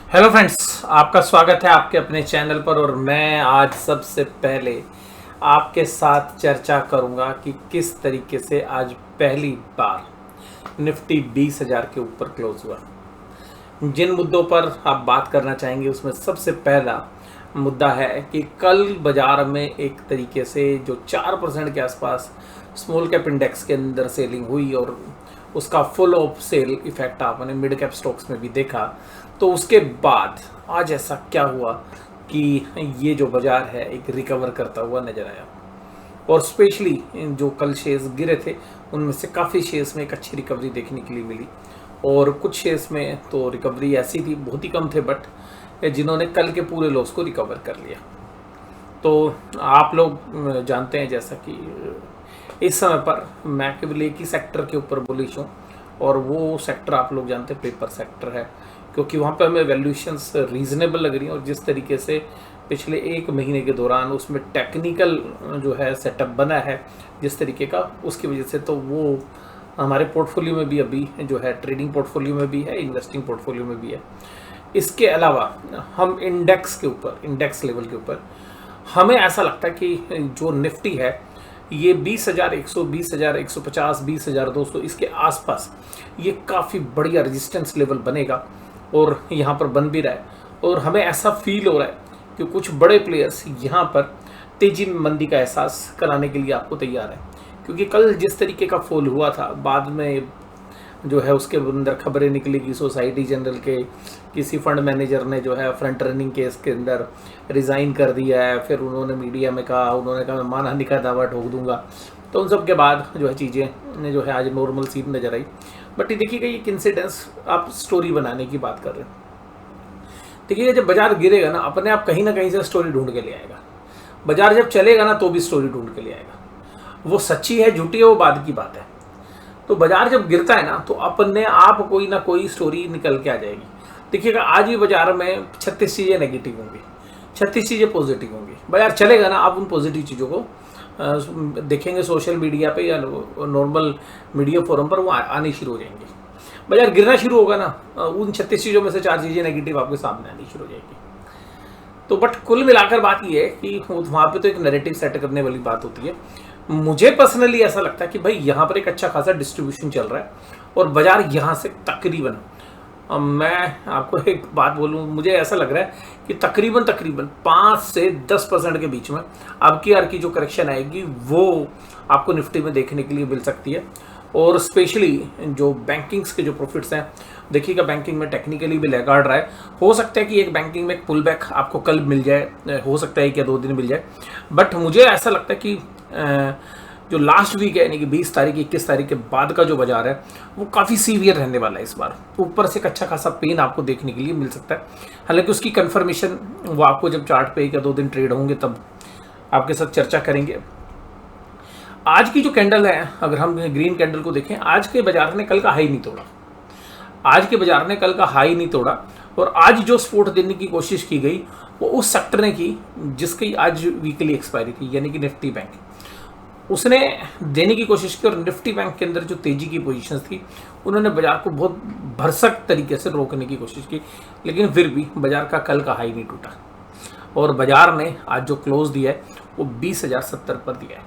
Hello friends, आपका स्वागत है आपके अपने चैनल पर। और मैं आज सबसे पहले आपके साथ चर्चा करूंगा कि किस तरीके से आज पहली बार निफ्टी 20,000 के ऊपर क्लोज हुआ। जिन मुद्दों पर आप बात करना चाहेंगे उसमें सबसे पहला मुद्दा है कि कल बाजार में एक तरीके से जो 4% के आसपास स्मॉल कैप इंडेक्स के अंदर सेलिंग हुई और उसका फुल ऑफ सेल इफेक्ट आपने मिड कैप स्टॉक्स में भी देखा। तो उसके बाद आज ऐसा क्या हुआ कि ये जो बाजार है एक रिकवर करता हुआ नजर आया। और स्पेशली जो कल शेयर्स गिरे थे उनमें से काफ़ी शेयर्स में एक अच्छी रिकवरी देखने के लिए मिली। और कुछ शेयर्स में तो रिकवरी ऐसी थी, बहुत ही कम थे, बट जिन्होंने कल के पूरे लॉस को रिकवर कर लिया। तो आप लोग जानते हैं जैसा कि इस समय पर मैं केवल एक ही सेक्टर के ऊपर बुलिश हूँ, और वो सेक्टर आप लोग जानते हैं पेपर सेक्टर है, क्योंकि वहाँ पे हमें वैल्यूएशंस रीजनेबल लग रही हैं। और जिस तरीके से पिछले एक महीने के दौरान उसमें टेक्निकल जो है सेटअप बना है जिस तरीके का, उसकी वजह से तो वो हमारे पोर्टफोलियो में भी अभी जो है, ट्रेडिंग पोर्टफोलियो में भी है, इन्वेस्टिंग पोर्टफोलियो में भी है। इसके अलावा हम इंडेक्स के ऊपर, इंडेक्स लेवल के ऊपर हमें ऐसा लगता है कि जो निफ्टी है ये 20,100, 20,150, 20,200 इसके आसपास ये काफ़ी बढ़िया रेजिस्टेंस लेवल बनेगा, और यहाँ पर बन भी रहा है। और हमें ऐसा फील हो रहा है कि कुछ बड़े प्लेयर्स यहाँ पर तेजी में मंदी का एहसास कराने के लिए आपको तैयार है। क्योंकि कल जिस तरीके का फॉल हुआ था, बाद में जो है उसके अंदर खबरें निकली कि सोसाइटी जनरल के किसी फंड मैनेजर ने जो है फ्रंट रनिंग केस के अंदर रिज़ाइन कर दिया है। फिर उन्होंने मीडिया में कहा, उन्होंने कहा मैं मानहानि का दावा ठोक दूंगा। तो उन सब के बाद जो है चीज़ें जो है आज नॉर्मल सीन नज़र आई। बट ये देखिएगा, ये इंसिडेंस आप स्टोरी बनाने की बात कर रहे हैं। देखिएगा, जब बाजार गिरेगा ना, अपने आप कहीं ना कहीं से स्टोरी ढूंढ के ले आएगा। बाजार जब चलेगा ना तो भी स्टोरी ढूंढ के ले आएगा। वो सच्ची है झूठी है वो बाद की बात है। तो बाजार जब गिरता है ना तो अपने आप कोई ना कोई स्टोरी निकल के आ जाएगी। देखिएगा, आज भी बाजार में 36 चीज़ें नेगेटिव होंगी, 36 चीज़ें पॉजिटिव होंगी। बाजार चलेगा ना, आप उन पॉजिटिव चीज़ों को देखेंगे सोशल मीडिया पे या नॉर्मल मीडिया फोरम पर, वो आनी शुरू हो जाएंगी। बाजार गिरना शुरू होगा ना, उन 36 चीज़ों में से 4 चीज़ें नेगेटिव आपके सामने आनी शुरू हो जाएगी। तो बट कुल मिलाकर बात ये है कि वहाँ पे तो एक नैरेटिव सेट करने वाली बात होती है। मुझे पर्सनली ऐसा लगता है कि भाई यहाँ पर एक अच्छा खासा डिस्ट्रीब्यूशन चल रहा है, और बाजार यहाँ से तकरीबन, मैं आपको एक बात बोलूँ, मुझे ऐसा लग रहा है कि तकरीबन 5 से 10% के बीच में अब की जो करेक्शन आएगी वो आपको निफ्टी में देखने के लिए मिल सकती है। और स्पेशली जो बैंकिंग्स के जो प्रॉफिट्स हैं, देखिएगा बैंकिंग में टेक्निकली भी लैगार्ड रहा है। हो सकता है कि एक बैंकिंग में एक पुल बैक आपको कल मिल जाए, हो सकता है कि 2 दिन मिल जाए। बट मुझे ऐसा लगता है कि जो लास्ट वीक है, यानी कि 20 तारीख 21 तारीख के बाद का जो बाजार है वो काफ़ी सीवियर रहने वाला है। इस बार ऊपर से एक अच्छा खासा पेन आपको देखने के लिए मिल सकता है। हालांकि उसकी कंफर्मेशन वो आपको जब चार्ट पे 1 या 2 दिन ट्रेड होंगे तब आपके साथ चर्चा करेंगे। आज की जो कैंडल है, अगर हम ग्रीन कैंडल को देखें, आज के बाजार ने कल का हाई नहीं तोड़ा। आज के बाजार ने कल का हाई नहीं तोड़ा, और आज जो सपोर्ट देने की कोशिश की गई वो उस सेक्टर ने की जिसकी आज वीकली एक्सपायरी थी, यानी कि निफ्टी बैंक। उसने देने की कोशिश की, और निफ्टी बैंक के अंदर जो तेजी की पोजीशंस थी उन्होंने बाजार को बहुत भरसक तरीके से रोकने की कोशिश की। लेकिन फिर भी बाजार का कल का हाई नहीं टूटा, और बाजार ने आज जो क्लोज दिया है वो 20,070 पर दिया है।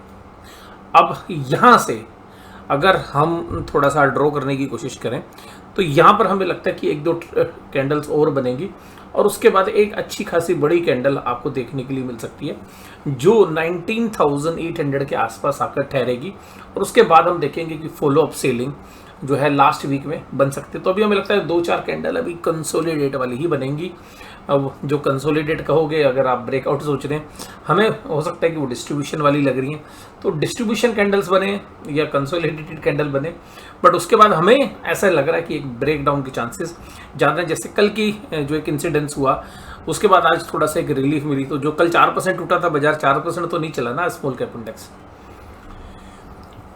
अब यहाँ से अगर हम थोड़ा सा ड्रॉ करने की कोशिश करें तो यहाँ पर हमें लगता है कि 1-2 कैंडल्स और बनेंगी, और उसके बाद एक अच्छी खासी बड़ी कैंडल आपको देखने के लिए मिल सकती है जो 19,800 के आसपास आकर ठहरेगी। और उसके बाद हम देखेंगे कि फॉलो अप सेलिंग जो है लास्ट वीक में बन सकती है। तो अभी हमें लगता है 2-4 कैंडल अभी कंसोलिडेट वाली ही बनेंगी। अब जो कंसोलिडेट कहोगे, अगर आप ब्रेकआउट सोच रहे हैं, हमें हो सकता है कि वो डिस्ट्रीब्यूशन वाली लग रही हैं, तो डिस्ट्रीब्यूशन कैंडल्स बने या कंसोलिडेटेड कैंडल बने। बट उसके बाद हमें ऐसा लग रहा है कि एक ब्रेक डाउन के चांसेस ज़्यादा हैं। जैसे कल की जो एक इंसिडेंस हुआ उसके बाद आज थोड़ा सा एक रिलीफ मिली। तो जो कल 4% टूटा था बाजार, 4% तो नहीं चला ना स्मॉल कैप इंडेक्स।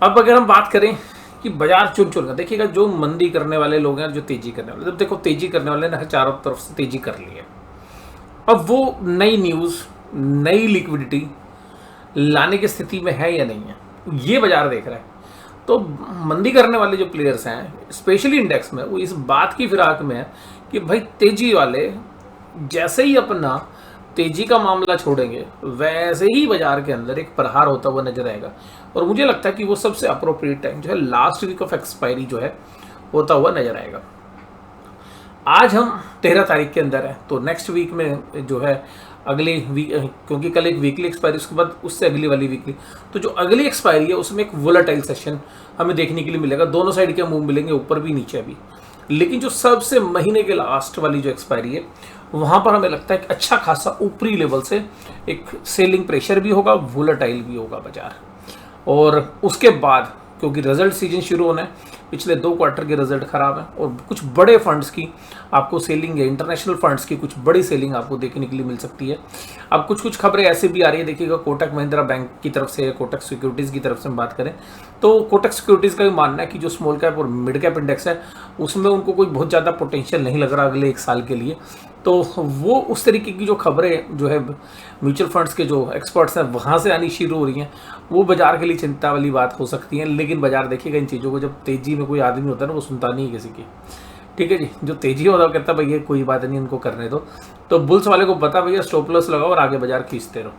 अब अगर हम बात करें कि बाजार चुन चुन का, देखिएगा जो मंदी करने वाले लोग हैं, जो तेजी करने वाले, जब देखो तेजी करने वाले ने चारों तरफ से तेजी कर ली है। अब वो नई न्यूज़, नई लिक्विडिटी लाने की स्थिति में है या नहीं है, ये बाजार देख रहा है। तो मंदी करने वाले जो प्लेयर्स हैं स्पेशली इंडेक्स में, वो इस बात की फिराक में है कि भाई तेजी वाले जैसे ही अपना तेजी का मामला छोड़ेंगे वैसे ही बाजार के अंदर एक प्रहार होता हुआ नजर आएगा। और मुझे लगता है कि वो सबसे अप्रोप्रिएट टाइम जो है लास्ट वीक ऑफ एक्सपायरी जो है होता हुआ नजर आएगा। आज हम 13 तारीख के अंदर है, तो नेक्स्ट वीक में जो है अगली वीक, क्योंकि कल एक वीकली एक्सपायरी, उसके बाद उससे अगली वाली वीकली, तो जो अगली एक्सपायरी है उसमें एक वोलेटाइल सेशन हमें देखने के लिए मिलेगा। दोनों साइड के मूव मिलेंगे, ऊपर भी नीचे भी। लेकिन जो सबसे महीने के लास्ट वाली जो एक्सपायरी है वहाँ पर हमें लगता है कि अच्छा खासा ऊपरी लेवल से एक सेलिंग प्रेशर भी होगा, वोलेटाइल भी होगा बाजार। और उसके बाद क्योंकि रिजल्ट सीजन शुरू होना है, पिछले 2 क्वार्टर के रिजल्ट खराब हैं और कुछ बड़े फंड्स की आपको सेलिंग है, इंटरनेशनल फंड्स की कुछ बड़ी सेलिंग आपको देखने के लिए मिल सकती है। अब कुछ खबरें ऐसे भी आ रही है, देखिएगा कोटक महिंद्रा बैंक की तरफ से, कोटक सिक्योरिटीज़ की तरफ से हम बात करें तो कोटक सिक्योरिटीज़ का भी मानना है कि जो स्मॉल कैप और मिड कैप इंडेक्स है उसमें उनको कोई बहुत ज़्यादा पोटेंशियल नहीं लग रहा अगले 1 साल के लिए। तो वो उस तरीके की जो खबरें जो है म्यूचुअल फंड्स के जो एक्सपर्ट्स हैं वहाँ से आनी शुरू हो रही हैं, वो बाजार के लिए चिंता वाली बात हो सकती है। लेकिन बाजार देखिएगा इन चीज़ों को, जब तेज़ी में कोई आदमी होता है ना वो सुनता नहीं है किसी की, ठीक है जी। जो तेज़ी होता है कहता है भैया कोई बात नहीं, इनको करने दो। तो बुल्स वाले को पता भैया स्टॉप लॉस लगाओ और आगे बाजार खींचते रहो।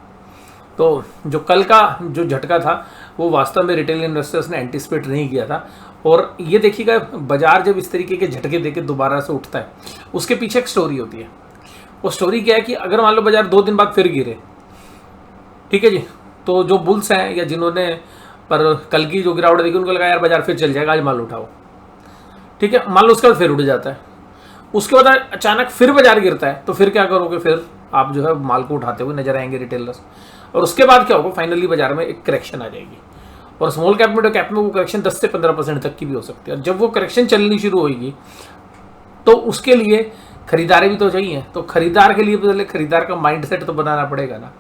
तो जो कल का जो झटका था वो वास्तव में रिटेल इन्वेस्टर्स ने एंटिसिपेट नहीं किया था। और ये देखिएगा बाजार जब इस तरीके के झटके देके दोबारा से उठता है उसके पीछे एक स्टोरी होती है। वो स्टोरी क्या है कि अगर मान लो बाजार 2 दिन बाद फिर गिरे, ठीक है जी, तो जो बुल्स हैं या जिन्होंने पर कल की जो गिरावट देखी उनको लगा यार बाजार फिर चल जाएगा, आज माल उठाओ, ठीक है। मान लो उसके बाद फिर उठ जाता है, उसके बाद अचानक फिर बाजार गिरता है, तो फिर क्या करोगे? फिर आप जो है माल को उठाते हुए नजर आएंगे रिटेलर्स। और उसके बाद क्या होगा? फाइनली बाजार में एक करेक्शन आ जाएगी। और स्मॉल कैप मिड कैप में वो करेक्शन 10 से 15% तक की भी हो सकती है। और जब वो करेक्शन चलनी शुरू होगी तो उसके लिए खरीदारी भी तो चाहिए। तो खरीदार के लिए पहले खरीदार का माइंडसेट तो बनाना पड़ेगा ना।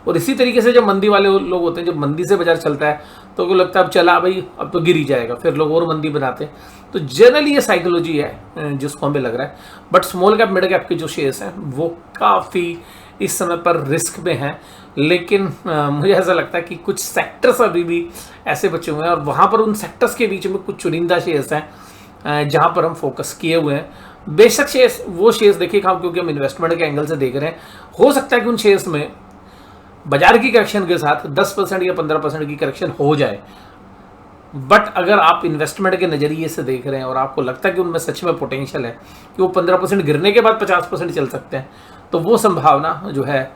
और इसी तरीके से जब मंदी वाले लोग होते हैं, जब मंदी से बाजार चलता है तो उनको लगता है अब चला भाई, अब तो गिर ही जाएगा, फिर लोग और मंदी बनाते हैं। तो जनरली ये साइकोलॉजी है जिसको हमें लग रहा है। But small cap mid cap के जो शेयर्स हैं वो काफ़ी इस समय पर रिस्क में हैं। लेकिन मुझे ऐसा लगता है कि कुछ सेक्टर्स अभी भी ऐसे बचे हुए हैं और वहाँ पर उन सेक्टर्स के बीच में कुछ चुनिंदा शेयर्स हैं जहाँ पर हम फोकस किए हुए हैं। बेशक शेयर्स वो शेयर्स देखिए हम क्योंकि हम इन्वेस्टमेंट के एंगल से देख रहे हैं, हो सकता है कि उन शेयर्स में बाजार की करेक्शन के साथ 10% या 15% की करेक्शन हो जाए। बट अगर आप इन्वेस्टमेंट के नज़रिए से देख रहे हैं और आपको लगता है कि उनमें सच में पोटेंशियल है कि वो 15% गिरने के बाद 50% चल सकते हैं, तो वो संभावना जो है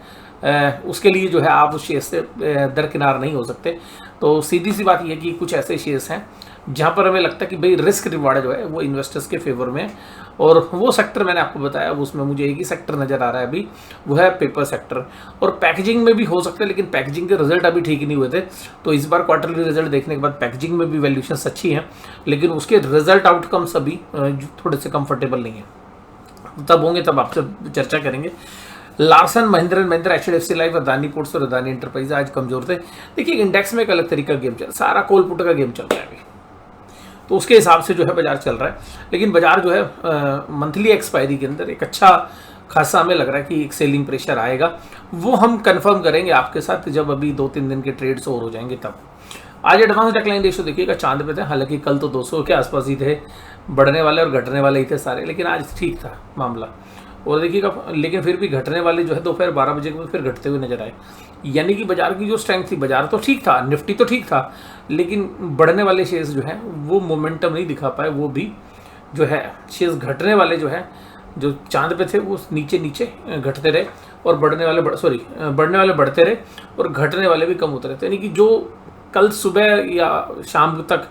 उसके लिए जो है आप उस शेयर से दरकिनार नहीं हो सकते। तो सीधी सी बात यह कि कुछ ऐसे शेयर्स हैं जहाँ पर हमें लगता है कि भाई रिस्क रिवार्ड जो है वो इन्वेस्टर्स के फेवर में है। और वो सेक्टर मैंने आपको बताया, उसमें मुझे एक ही सेक्टर नज़र आ रहा है अभी, वो है पेपर सेक्टर। और पैकेजिंग में भी हो सकता है, लेकिन पैकेजिंग के रिजल्ट अभी ठीक नहीं हुए थे। तो इस बार क्वार्टरली रिजल्ट देखने के बाद पैकेजिंग में भी वैल्यूएशंस अच्छी हैं, लेकिन उसके रिजल्ट आउटकम्स अभी थोड़े से कंफर्टेबल नहीं है। तब होंगे तब आपसे चर्चा करेंगे। Larsen Mahindra HDFC life, Adani ports और अदानी एंटरप्राइज आज कमजोर थे। देखिए इंडेक्स में एक अलग तरीका गेम चल, सारा कोल पुट का गेम चल रहा है अभी, तो उसके हिसाब से जो है बाजार चल रहा है। लेकिन बाजार जो है मंथली एक्सपायरी के अंदर एक अच्छा खासा हमें लग रहा है कि एक सेलिंग प्रेशर आएगा। वो हम कंफर्म करेंगे आपके साथ जब अभी 2-3 दिन के ट्रेड्स और हो जाएंगे तब। आज एडवांस डेक्लाइन रेशियो देखिएगा चांद पे थे, हालांकि कल तो 200 के आसपास ही थे, बढ़ने वाले और घटने वाले ही थे सारे, लेकिन आज ठीक था मामला। और देखिएगा लेकिन फिर भी घटने वाले जो है दोपहर 12 बजे के बाद फिर घटते हुए नजर आए। यानी कि बाजार की जो स्ट्रेंथ थी, बाजार तो ठीक था, निफ्टी तो ठीक था, लेकिन बढ़ने वाले शेयर्स जो हैं वो मोमेंटम नहीं दिखा पाए। वो भी जो है शेयर्स घटने वाले जो है जो चांद पे थे वो नीचे नीचे घटते रहे और बढ़ने वाले बढ़ते रहे और घटने वाले भी कम होते रहे। यानी कि जो कल सुबह या शाम तक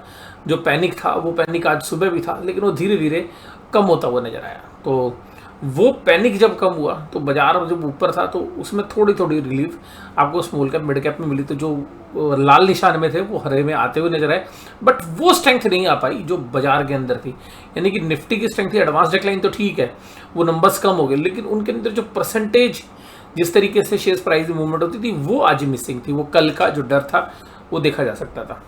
जो पैनिक था वो पैनिक आज सुबह भी था, लेकिन वो धीरे धीरे कम होता हुआ नजर आया। तो वो पैनिक जब कम हुआ तो बाजार जब ऊपर था तो उसमें थोड़ी थोड़ी रिलीफ आपको स्मॉल कैप मिड कैप में मिली। तो जो लाल निशान में थे वो हरे में आते हुए नजर आए, बट वो स्ट्रेंथ नहीं आ पाई जो बाजार के अंदर थी। यानी कि निफ्टी की स्ट्रेंथ थी, एडवांस डेक्लाइन तो ठीक है, वो नंबर्स कम हो गए, लेकिन उनके अंदर जो परसेंटेज जिस तरीके से शेयर प्राइस मूवमेंट होती थी वो आज मिसिंग थी। वो कल का जो डर था वो देखा जा सकता था।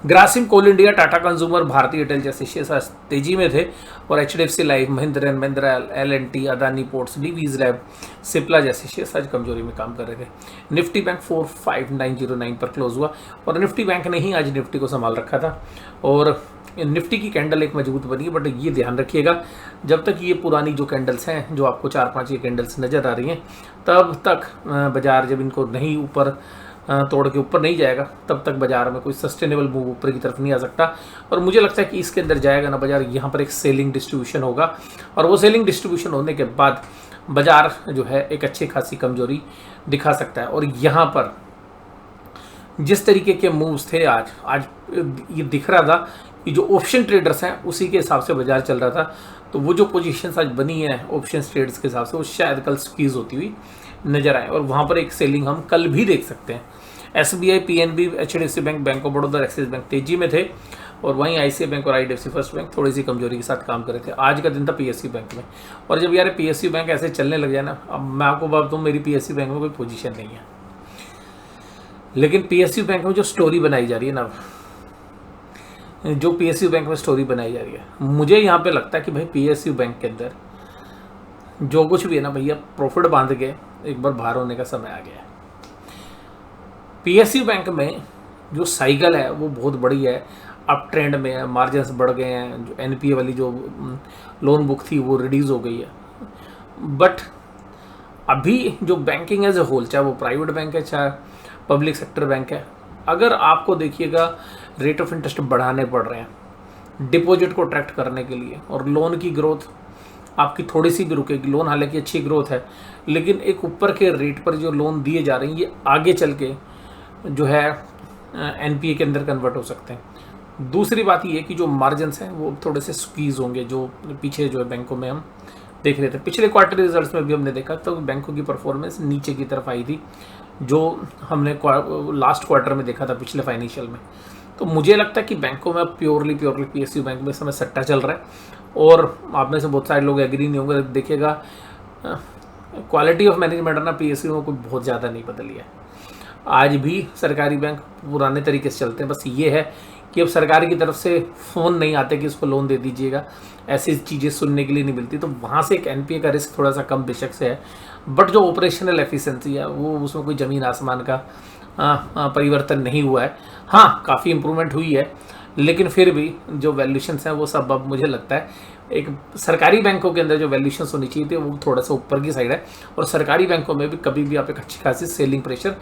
ग्रासिम, कोल इंडिया, टाटा कंज्यूमर, भारतीय एयरटेल जैसे शेयर्स तेजी में थे और HDFC life, Mahindra and Mahindra, L&T, Adani ports, Divi's lab, Cipla जैसे शेयर्स आज कमजोरी में काम कर रहे थे। निफ्टी बैंक 45909 पर क्लोज हुआ और निफ्टी बैंक ने ही आज निफ्टी को संभाल रखा था। और निफ्टी की कैंडल एक मजबूत बनी है, बट ये ध्यान रखिएगा जब तक ये पुरानी जो कैंडल्स हैं, जो आपको 4-5 ये कैंडल्स नज़र आ रही हैं, तब तक बाजार जब इनको नहीं ऊपर तोड़ के ऊपर नहीं जाएगा, तब तक बाजार में कोई सस्टेनेबल मूव ऊपर की तरफ नहीं आ सकता। और मुझे लगता है कि इसके अंदर जाएगा ना बाजार, यहाँ पर एक सेलिंग डिस्ट्रीब्यूशन होगा, और वो सेलिंग डिस्ट्रीब्यूशन होने के बाद बाजार जो है एक अच्छी खासी कमजोरी दिखा सकता है। और यहाँ पर जिस तरीके के मूव्स थे आज ये दिख रहा था कि जो ऑप्शन ट्रेडर्स हैं उसी के हिसाब से बाजार चल रहा था, तो वो जो पोजीशंस आज बनी है ऑप्शन ट्रेड्स के हिसाब से वो शायद कल स्क्वीज होती हुई नजर आए, और वहाँ पर एक सेलिंग हम कल भी देख सकते हैं। SBI, PNB, HDFC bank, bank of Baroda, axis bank तेजी में थे, और वहीं ICICI बैंक और IDFC फर्स्ट बैंक थोड़ी सी कमजोरी के साथ काम कर रहे थे। आज का दिन था PSU बैंक में, और जब यार PSU बैंक ऐसे चलने लग जाए ना, अब मैं आपको बात दूँ, मेरी PSU बैंक में कोई पोजीशन नहीं है, लेकिन PSU बैंक में जो स्टोरी बनाई जा रही है ना, जो PSU बैंक में स्टोरी बनाई जा रही है, मुझे यहाँ पे लगता है कि भाई PSU बैंक के अंदर जो कुछ भी है ना भैया, प्रॉफिट बांध के एक बार बाहर होने का समय आ गया है। PSU बैंक में जो साइकिल है वो बहुत बड़ी है, अप ट्रेंड में है, मार्जिन्स बढ़ गए हैं, जो NPA वाली जो लोन बुक थी वो रिड्यूस हो गई है। बट अभी जो बैंकिंग एज ए होल, चाहे वो प्राइवेट बैंक है चाहे पब्लिक सेक्टर बैंक है, अगर आपको देखिएगा रेट ऑफ इंटरेस्ट बढ़ाने पड़ रहे हैं डिपॉजिट को अट्रैक्ट करने के लिए, और लोन की ग्रोथ आपकी थोड़ी सी भी रुकेगी। लोन हालांकि अच्छी ग्रोथ है, लेकिन एक ऊपर के रेट पर जो लोन दिए जा रहे हैं ये आगे चल के जो है NPA के अंदर कन्वर्ट हो सकते हैं। दूसरी बात ये कि जो मार्जिन्स हैं वो थोड़े से स्क्वीज होंगे, जो पीछे जो है बैंकों में हम देख रहे थे। पिछले क्वार्टर रिजल्ट्स में भी हमने देखा तो बैंकों की परफॉर्मेंस नीचे की तरफ आई थी, जो हमने लास्ट क्वार्टर में देखा था पिछले फाइनेंशियल में। तो मुझे लगता है कि बैंकों में अब प्योरली PSU बैंक में समय सट्टा चल रहा है, और आप में से बहुत सारे लोग एग्री नहीं होंगे। देखिएगा क्वालिटी ऑफ मैनेजमेंट ना PSU में कोई बहुत ज़्यादा नहीं बदली है, आज भी सरकारी बैंक पुराने तरीके से चलते हैं। बस ये है कि अब सरकार की तरफ से फ़ोन नहीं आते कि इसको लोन दे दीजिएगा, ऐसी चीज़ें सुनने के लिए नहीं मिलती, तो वहाँ से एक NPA का रिस्क थोड़ा सा कम बेशक से है, बट जो ऑपरेशनल एफिशिएंसी है वो उसमें कोई ज़मीन आसमान का परिवर्तन नहीं हुआ है। हाँ, काफ़ी इम्प्रूवमेंट हुई है, लेकिन फिर भी जो वैल्यूशंस हैं वो सब अब मुझे लगता है एक सरकारी बैंकों के अंदर जो वैल्यूशंस होनी चाहिए थी वो थोड़ा सा ऊपर की साइड है, और सरकारी बैंकों में भी कभी भी आप एक अच्छी खासी सेलिंग प्रेशर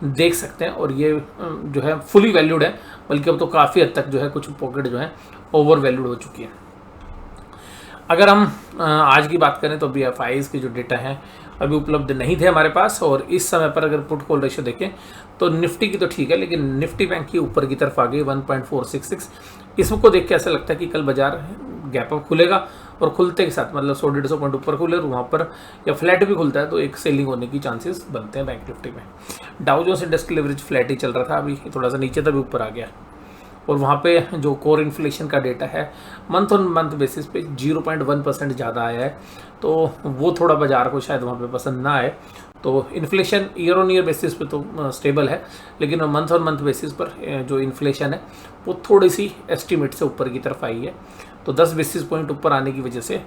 देख सकते हैं, और ये जो है फुली वैल्यूड है, बल्कि अब तो काफ़ी हद तक जो है कुछ पॉकेट जो है ओवर वैल्यूड हो चुकी है। अगर हम आज की बात करें तो अभी FIs के जो डेटा हैं अभी उपलब्ध नहीं थे हमारे पास, और इस समय पर अगर पुट कॉल रेशियो देखें तो निफ्टी की तो ठीक है, लेकिन निफ्टी बैंक की ऊपर की तरफ आ गई 1.466। इसको देख के ऐसा लगता है कि कल बाजार गैप अप खुलेगा, और खुलते के साथ मतलब 100-150 पॉइंट ऊपर खुले और वहाँ पर या फ्लैट भी खुलता है तो एक सेलिंग होने की चांसेस बनते हैं बैंक निफ्टी में। Dow Jones industrial average flat ही चल रहा था, अभी थोड़ा सा नीचे था भी ऊपर आ गया, और वहाँ पे जो कोर इन्फ्लेशन का डेटा है मंथ ऑन मंथ बेसिस पे 0.1% ज़्यादा आया है, तो वो थोड़ा बाजार को शायद वहाँ पे पसंद ना आए। तो inflation year on year basis पे तो स्टेबल है, लेकिन मंथ ऑन मंथ बेसिस पर जो इन्फ्लेशन है वो थोड़ी सी एस्टीमेट से ऊपर की तरफ आई है, तो 10 बेसिस पॉइंट ऊपर आने की वजह से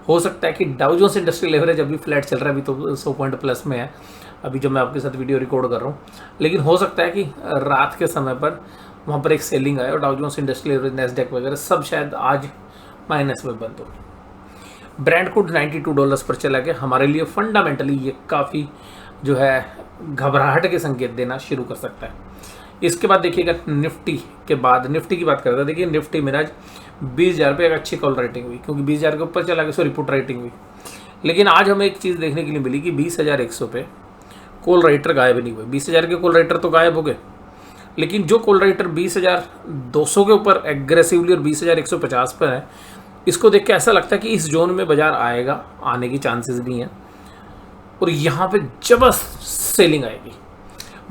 हो सकता है कि डाउ जोन्स इंडस्ट्रियल एवरेज अभी फ्लैट चल रहा है, अभी तो 100 पॉइंट प्लस में है अभी जब मैं आपके साथ वीडियो रिकॉर्ड कर रहा हूँ, लेकिन हो सकता है कि रात के समय पर वहाँ पर एक सेलिंग आए और डाउ जोन्स इंडस्ट्रियल एवरेज, नैस्डैक वगैरह सब शायद आज माइनस में बंद हो। ब्रांड कोड $92 पर चला गया, हमारे लिए फंडामेंटली ये काफ़ी जो है घबराहट के संकेत देना शुरू कर सकता है। इसके बाद देखिएगा निफ्टी के बाद, निफ्टी की बात करते हैं, देखिए निफ्टी में आज 20,000 पे एक अच्छी कॉल राइटिंग हुई, क्योंकि 20,000 के ऊपर चला गया, सॉरी पुट राइटिंग हुई, लेकिन आज हमें एक चीज़ देखने के लिए मिली कि 20,100 पे कॉल राइटर गायब नहीं हुए। 20,000 के कॉल राइटर तो गायब हो गए, लेकिन जो कॉल राइटर 20,200 के ऊपर एग्रेसिवली और 20,150 पर है, इसको देख के ऐसा लगता है कि इस जोन में बाजार आएगा, आने की चांसेस भी हैं, और यहाँ पे जबरदस्त सेलिंग आएगी।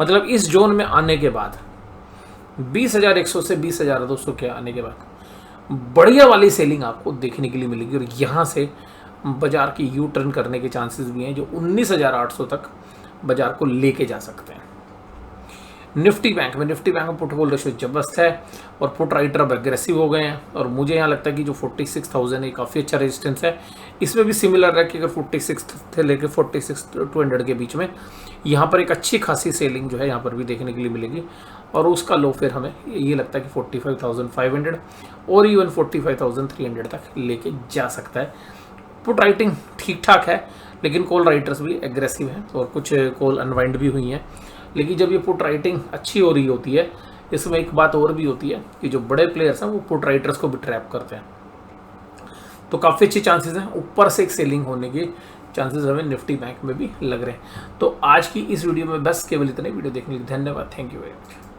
मतलब इस जोन में आने के बाद 20,100 से 20,200 के आने के बाद बढ़िया वाली सेलिंग आपको देखने के लिए मिलेगी, और यहाँ से बाजार की यू टर्न करने के चांसेस भी हैं, जो 19,800 तक बाजार को लेके जा सकते हैं। निफ्टी बैंक में पुट कॉल रेशियो जबरदस्त है, और पुट राइटर अब एग्रेसिव हो गए हैं, और मुझे यहाँ लगता है कि जो 46,000 है काफ़ी अच्छा रेजिस्टेंस है। इसमें भी सिमिलर है कि अगर 46 से लेकर 46,200 के बीच में यहाँ पर एक अच्छी खासी सेलिंग जो है यहाँ पर भी देखने के लिए मिलेगी, और उसका लो फिर हमें ये लगता है कि 45,500 और इवन 45,300 तक लेके जा सकता है। पुट राइटिंग ठीक ठाक है, लेकिन कॉल राइटर्स भी एग्रेसिव हैं और कुछ कॉल अनवाइंड भी हुई हैं। लेकिन जब ये पुट राइटिंग अच्छी हो रही होती है, इसमें एक बात और भी होती है कि जो बड़े प्लेयर्स हैं वो पुट राइटर्स को भी ट्रैप करते हैं, तो काफ़ी अच्छी चांसेस हैं ऊपर से एक सेलिंग होने की चांसेस हमें निफ्टी बैंक में भी लग रहे हैं। तो आज की इस वीडियो में बस केवल इतने। वीडियो देखने के लिए धन्यवाद। Thank you very much.